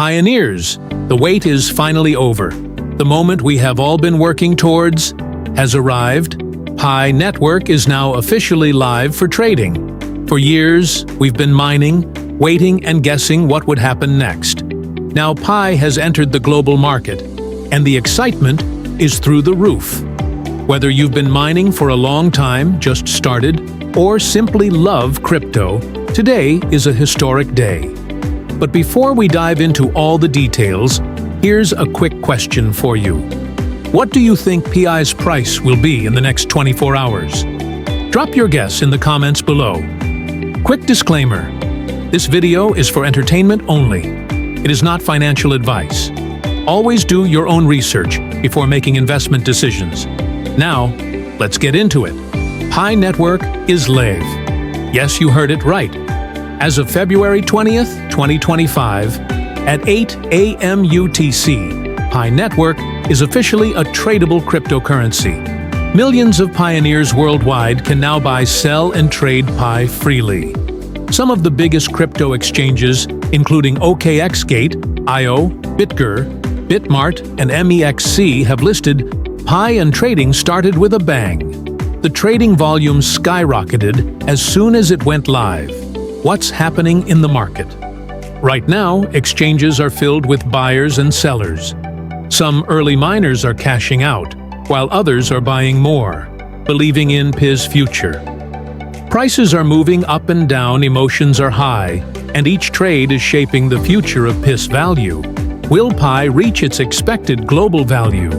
Pioneers, the wait is finally over. The moment we have all been working towards has arrived. Pi Network is now officially live for trading. For years, we've been mining, waiting and guessing what would happen next. Now Pi has entered the global market, and the excitement is through the roof. Whether you've been mining for a long time, just started, or simply love crypto, today is a historic day. But before we dive into all the details, here's a quick question for you. What do you think Pi's price will be in the next 24 hours? Drop your guess in the comments below. Quick disclaimer: this video is for entertainment only. It is not financial advice. Always do your own research before making investment decisions. Now, let's get into it. Pi Network is live. Yes, you heard it right. As of February 20th, 2025, at 8 a.m. UTC, Pi Network is officially a tradable cryptocurrency. Millions of pioneers worldwide can now buy, sell, and trade Pi freely. Some of the biggest crypto exchanges, including OKXGate, IO, BitGer, Bitmart, and MEXC, have listed Pi, and trading started with a bang. The trading volume skyrocketed as soon as it went live. What's happening in the market? Right now, exchanges are filled with buyers and sellers. Some early miners are cashing out, while others are buying more, believing in Pi's future. Prices are moving up and down, emotions are high, and each trade is shaping the future of Pi's value. Will Pi reach its expected global value?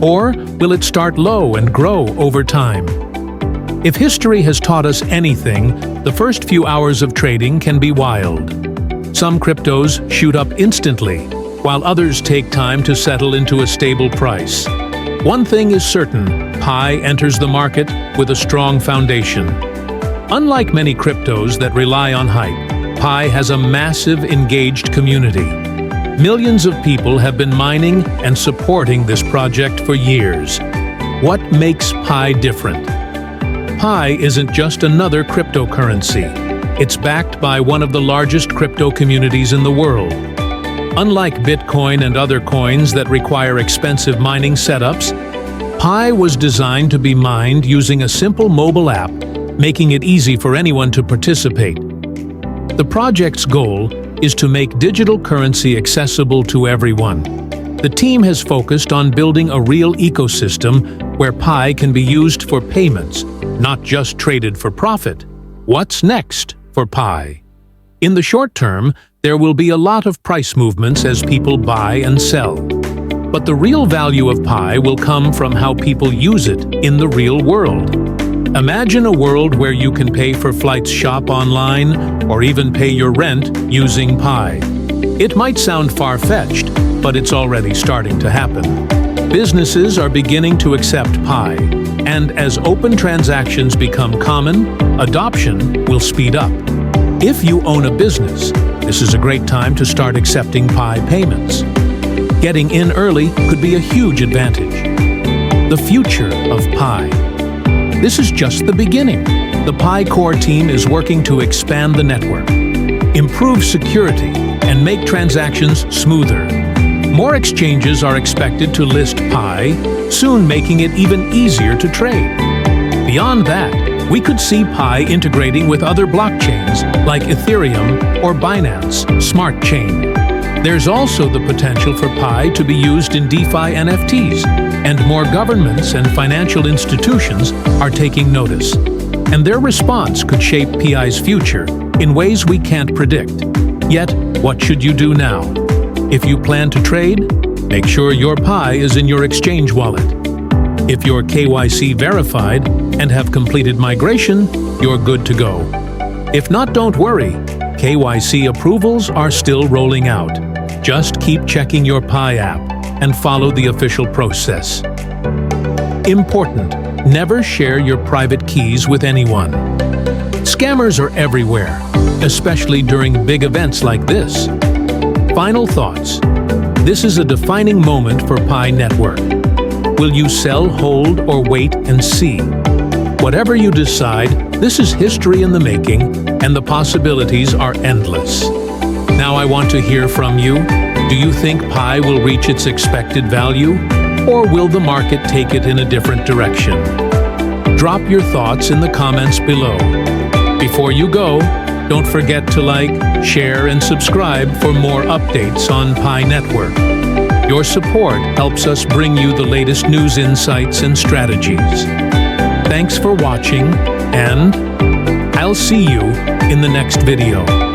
Or will it start low and grow over time? If history has taught us anything, the first few hours of trading can be wild. Some cryptos shoot up instantly, while others take time to settle into a stable price. One thing is certain: Pi enters the market with a strong foundation. Unlike many cryptos that rely on hype, Pi has a massive, engaged community. Millions of people have been mining and supporting this project for years. What makes Pi different? Pi isn't just another cryptocurrency. It's backed by one of the largest crypto communities in the world. Unlike Bitcoin and other coins that require expensive mining setups, Pi was designed to be mined using a simple mobile app, making it easy for anyone to participate. The project's goal is to make digital currency accessible to everyone. The team has focused on building a real ecosystem where Pi can be used for payments, not just traded for profit. What's next for Pi? In the short term, there will be a lot of price movements as people buy and sell. But the real value of Pi will come from how people use it in the real world. Imagine a world where you can pay for flights, shop online, or even pay your rent using Pi. It might sound far-fetched, but it's already starting to happen. Businesses are beginning to accept Pi, and as open transactions become common, adoption will speed up. If you own a business, this is a great time to start accepting Pi payments. Getting in early could be a huge advantage. The future of Pi. This is just the beginning. The Pi core team is working to expand the network, improve security, and make transactions smoother. More exchanges are expected to list Pi, soon making it even easier to trade. Beyond that, we could see Pi integrating with other blockchains like Ethereum or Binance Smart Chain. There's also the potential for Pi to be used in DeFi NFTs, and more governments and financial institutions are taking notice. And their response could shape Pi's future in ways we can't predict. Yet, what should you do now? If you plan to trade, make sure your Pi is in your exchange wallet. If you're KYC verified and have completed migration, you're good to go. If not, don't worry. KYC approvals are still rolling out. Just keep checking your Pi app and follow the official process. Important: never share your private keys with anyone. Scammers are everywhere, especially during big events like this. Final thoughts. This is a defining moment for Pi Network. Will you sell, hold, or wait and see? Whatever you decide, this is history in the making, and the possibilities are endless. Now I want to hear from you. Do you think Pi will reach its expected value, or will the market take it in a different direction? Drop your thoughts in the comments below. Before you go, don't forget to like, share, and subscribe for more updates on Pi Network. Your support helps us bring you the latest news insights and strategies. Thanks for watching, and I'll see you in the next video.